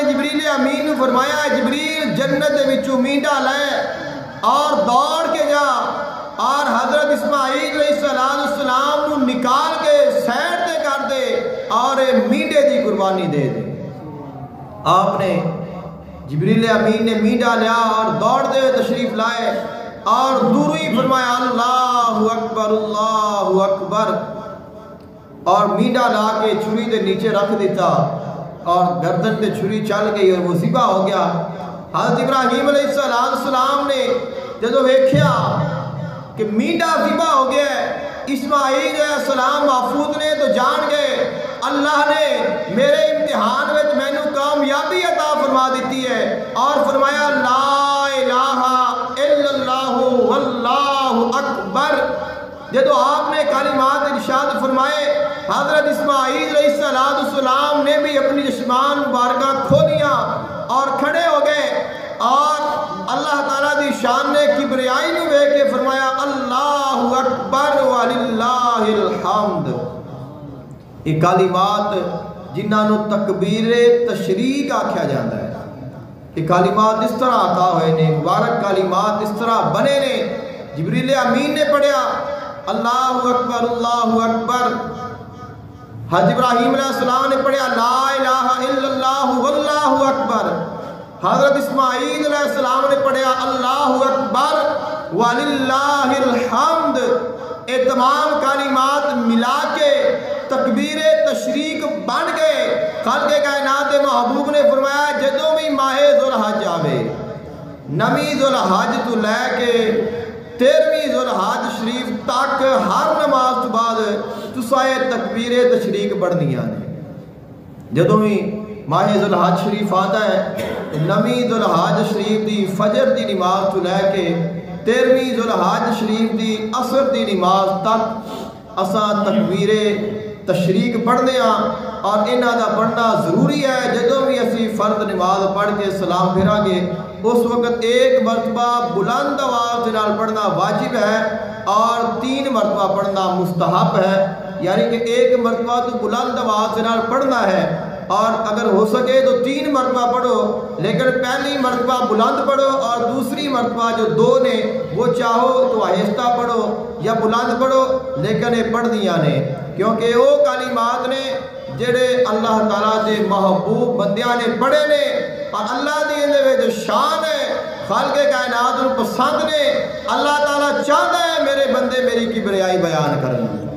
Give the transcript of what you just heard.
جبریل امین نے فرمایا جبریل جنت دے وچوں مینڈا لے اور دوڑ کے جا اور حضرت اسماعیل علیہ السلام نو نکال کے سائڈ تے کر دے اور مینڈے دی قربانی دے دے۔ آپ نے جبریل امین نے مینڈا لیا اور دوڑ دے تشریف لائے اور دوروں ہی فرمایا اللہ اکبر اللہ اکبر، اور مینڈا لا کے چھری دے نیچے رکھ دیتا اور گردن تے چھری چل گئی اور وہ ذبح ہو گیا۔ حضرت ابراہیم علیہ السلام نے جدو ویکھیا کہ مینڈا ذبح ہو گیا ہے، اسماعیل علیہ السلام محفوظ نے تو جان گئے اللہ نے میرے امتحان میں میں نے کامیابی عطا فرما دیتی ہے، اور فرمایا لا الہ الا اللہ واللہ اکبر۔ جدو آپ نے کلمات ارشاد فرمائے حضرت اسماعیل علیہ السلام نے بھی اپنی جسمان مبارکہ کھولیا اور کھڑے ہو گئے، اور اللہ تعالیٰ دی شان نے کبریائی نو وے کے فرمایا اللہ اکبر وللہ الحمد۔ یہ کلمات جنہاں نو تکبیر تشریق آکھیا جاتا ہے، یہ کلمات اس طرح عطا ہوئے نے، مبارک کلمات اس طرح بنے نے۔ جبریل امین نے پڑھیا اللہ اکبر اللہ اکبر، حضرت ابراہیم علیہ السلام نے پڑھیا لا الہ الا اللہ واللہ اکبر، حضرت اسماعیل علیہ السلام نے پڑھیا اللہ اکبر وللہ الحمد۔ یہ تمام کلمات ملا کے تکبیر تشریق بن گئے۔ خالق کائنات محبوب نے فرمایا جدوں بھی ماہ ذوالحج آوے، نویں ذوالحج تو لے کے 13ویں ذوالحج شریف تک ہر نماز تو بعد تسائے تکبیر تشریق بڑھنیاں نے۔ جدوں بھی ماہ ذوالحج شریف آتا ہے، نویں ذوالحج شریف دی فجر دی نماز تو لے کے 13ویں ذوالحج شریف دی عصر دی نماز تک اساں تکبیر تشریق پڑھنے ہاں، اور انہاں دا پڑھنا ضروری ہے۔ جدوں بھی اسی فرض نماز پڑھ کے سلام پھیرا گے اس وقت ایک مرتبہ بلند آواز نال پڑھنا واجب ہے اور 3 مرتبہ پڑھنا مستحب ہے، یعنی کہ ایک مرتبہ تو بلند آواز نال پڑھنا ہے، اور اگر ہو سکے تو 3 مرتبہ پڑھو، لیکن پہلی مرتبہ بلند پڑھو اور دوسری مرتبہ جو 2 نے وہ چاہو تو آہستہ پڑھو یا بلند پڑھو، لیکن یہ پڑھنیاں نے، کیونکہ وہ کلمات نے جڑے اللہ تعالیٰ دے محبوب بندیاں نے پڑھے نے، اور اللہ دی اندے جو شان ہے خالق کائنات پسند نے۔ اللہ تعالیٰ چاہتا ہے میرے بندے میری کبریائی بیان کرنا۔